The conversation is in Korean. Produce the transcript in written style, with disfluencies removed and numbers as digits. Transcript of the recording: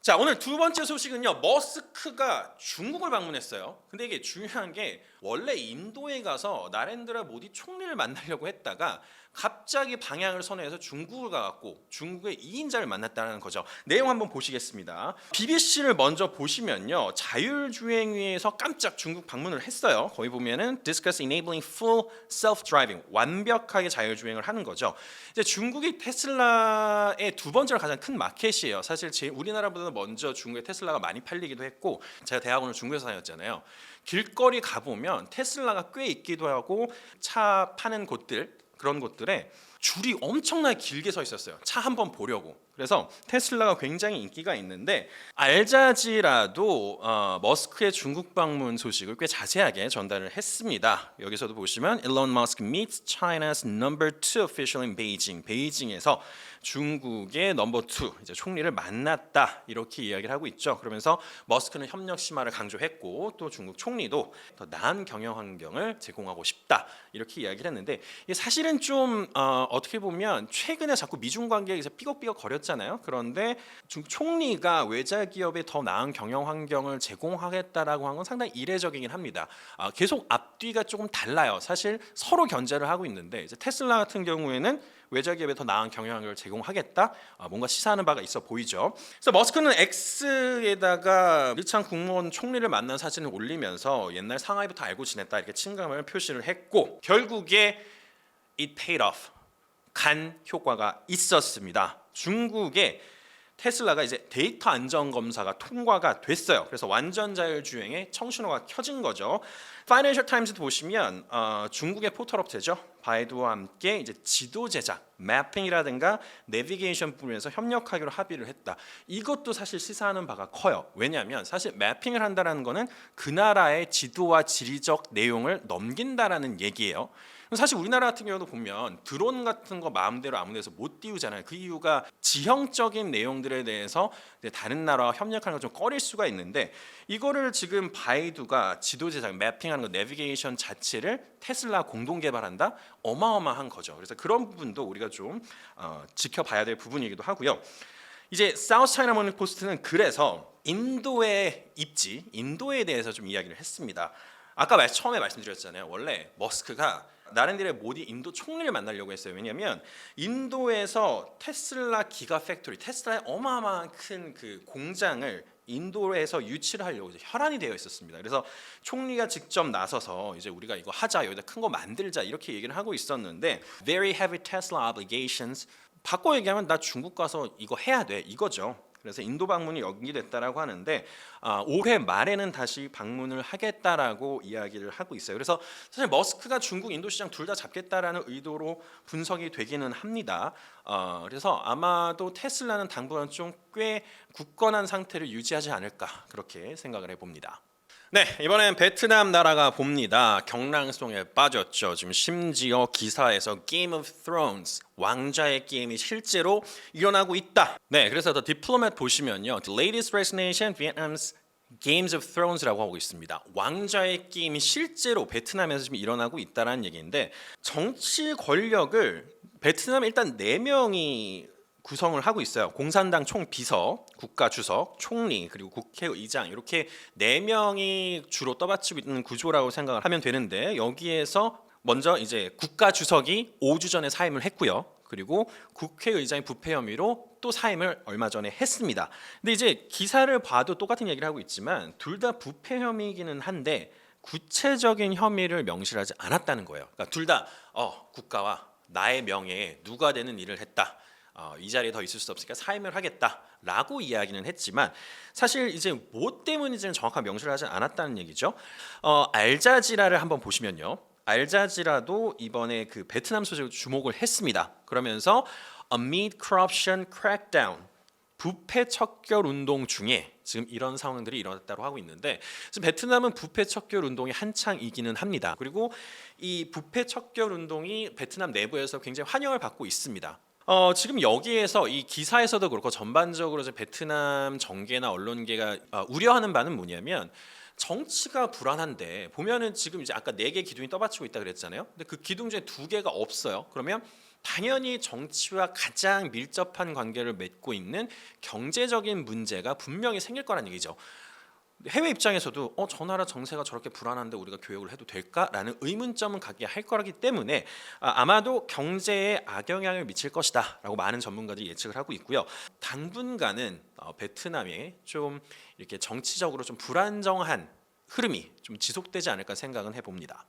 자, 오늘 두 번째 소식은요. 머스크가 중국을 방문했어요. 근데 이게 중요한 게 원래 인도에 가서 나렌드라 모디 총리를 만나려고 했다가 갑자기 방향을 선회해서 중국을 가갖고 중국의 2인자를 만났다는 거죠. 내용 한번 보시겠습니다. BBC를 먼저 보시면요. 자율주행위에서 깜짝 중국 방문을 했어요. 거기 보면은 discuss enabling full self-driving, 완벽하게 자율주행을 하는 거죠. 이제 중국이 테슬라의 두 번째로 가장 큰 마켓이에요. 사실 우리나라보다 먼저 중국의 테슬라가 많이 팔리기도 했고, 제가 대학원을 중국에서 다녔잖아요. 길거리 가보면 테슬라가 꽤 있기도 하고 차 파는 곳들, 그런 곳들에 줄이 엄청나게 길게 서 있었어요. 차 한번 보려고. 그래서 테슬라가 굉장히 인기가 있는데 알자지라도 머스크의 중국 방문 소식을 꽤 자세하게 전달을 했습니다. 여기서도 보시면 Elon Musk meets China's number 2 official in Beijing. 베이징에서 중국의 넘버 2 이제 총리를 만났다 이렇게 이야기를 하고 있죠. 그러면서 머스크는 협력 심화를 강조했고 또 중국 총리도 더 나은 경영 환경을 제공하고 싶다 이렇게 이야기를 했는데 이게 사실은 좀 어떻게 보면 최근에 자꾸 미중 관계에서 삐걱삐걱 거렸잖아요. 그런데 중국 총리가 외자 기업에 더 나은 경영 환경을 제공하겠다라고 한 건 상당히 이례적이긴 합니다. 계속 앞뒤가 조금 달라요. 사실 서로 견제를 하고 있는데 이제 테슬라 같은 경우에는 외자 기업에 더 나은 경영을 제공하겠다. 뭔가 시사하는 바가 있어 보이죠. 그래서 머스크는 X에다가 리창 국무원 총리를 만난 사진을 올리면서 옛날 상하이부터 알고 지냈다 이렇게 친감을 표시를 했고 결국에 it paid off. 간 효과가 있었습니다. 중국의 테슬라가 이제 데이터 안전 검사가 통과가 됐어요. 그래서 완전 자율주행에 청신호가 켜진 거죠. 파이낸셜 타임즈도 보시면 중국의 포털 업체죠. 바이두와 함께 이제 지도 제작, 매핑이라든가 내비게이션 부분에서 협력하기로 합의를 했다. 이것도 사실 시사하는 바가 커요. 왜냐하면 사실 매핑을 한다는 거는 그 나라의 지도와 지리적 내용을 넘긴다라는 얘기예요. 사실 우리나라 같은 경우도 보면 드론 같은 거 마음대로 아무 데서 못 띄우잖아요. 그 이유가 지형적인 내용들에 대해서 다른 나라와 협력하는 걸 좀 꺼릴 수가 있는데 이거를 지금 바이두가 지도 제작, 매핑하는 거, 내비게이션 자체를 테슬라 공동 개발한다? 어마어마한 거죠. 그래서 그런 부분도 우리가 좀 지켜봐야 될 부분이기도 하고요. 이제 사우스 차이나 모닝 포스트는 그래서 인도의 입지, 인도에 대해서 좀 이야기를 했습니다. 아까 처음에 말씀드렸잖아요. 원래 머스크가 나렌드라 모디 인도 총리를 만나려고 했어요. 왜냐하면 인도에서 테슬라 기가 팩토리, 테슬라의 어마어마한 큰 그 공장을 인도에서 유치를 하려고 이제 혈안이 되어 있었습니다. 그래서 총리가 직접 나서서 이제 우리가 이거 하자, 여기다 큰 거 만들자 이렇게 얘기를 하고 있었는데 very heavy Tesla obligations. 바꿔 얘기하면 나 중국 가서 이거 해야 돼 이거죠. 그래서 인도 방문이 연기됐다라고 하는데 올해 말에는 다시 방문을 하겠다라고 이야기를 하고 있어요. 그래서 사실 머스크가 중국, 인도 시장 둘 다 잡겠다라는 의도로 분석이 되기는 합니다. 그래서 아마도 테슬라는 당분간 좀 꽤 굳건한 상태를 유지하지 않을까 그렇게 생각을 해봅니다. 네, 이번엔 베트남 나라가 봅니다. 경랑송에 빠졌죠. 지금 심지어 기사에서 Game of Thrones, 왕좌의 게임이 실제로 일어나고 있다. 네, 그래서 The Diplomat 보시면요. The latest resignation Vietnam's Games of Thrones라고 하고 있습니다. 왕좌의 게임이 실제로 베트남에서 지금 일어나고 있다는 얘기인데 정치 권력을 베트남 일단 4명이 구성을 하고 있어요. 공산당 총비서, 국가주석, 총리 그리고 국회의장 이렇게 4명이 주로 떠받치고 있는 구조라고 생각을 하면 되는데 여기에서 먼저 이제 국가주석이 5주 전에 사임을 했고요. 그리고 국회의장이 부패 혐의로 또 사임을 얼마 전에 했습니다. 근데 이제 기사를 봐도 똑같은 얘기를 하고 있지만 둘 다 부패 혐의이기는 한데 구체적인 혐의를 명시하지 않았다는 거예요. 그러니까 둘 다 국가와 나의 명예에 누가 되는 일을 했다. 이 자리에 더 있을 수 없으니까 사임을 하겠다라고 이야기는 했지만 사실 이제 뭐 때문인지는 정확한 명시를 하지 않았다는 얘기죠. 알자지라를 한번 보시면요. 알자지라도 이번에 그 베트남 소식을 주목을 했습니다. 그러면서 amid corruption crackdown, 부패 척결 운동 중에 지금 이런 상황들이 일어났다고 하고 있는데 지금 베트남은 부패 척결 운동이 한창이기는 합니다. 그리고 이 부패 척결 운동이 베트남 내부에서 굉장히 환영을 받고 있습니다. 지금 여기에서 이 기사에서도 그렇고 전반적으로 이제 베트남 정계나 언론계가 우려하는 바는 뭐냐면 정치가 불안한데 보면은 지금 이제 아까 4개 기둥이 떠받치고 있다 그랬잖아요. 근데 그 기둥 중에 2개가 없어요. 그러면 당연히 정치와 가장 밀접한 관계를 맺고 있는 경제적인 문제가 분명히 생길 거란 얘기죠. 해외 입장에서도 저 나라 정세가 저렇게 불안한데 우리가 교역을 해도 될까라는 의문점은 갖게 할 거라기 때문에 아마도 경제에 악영향을 미칠 것이다라고 많은 전문가들이 예측을 하고 있고요. 당분간은 베트남에 좀 이렇게 정치적으로 좀 불안정한 흐름이 좀 지속되지 않을까 생각은 해봅니다.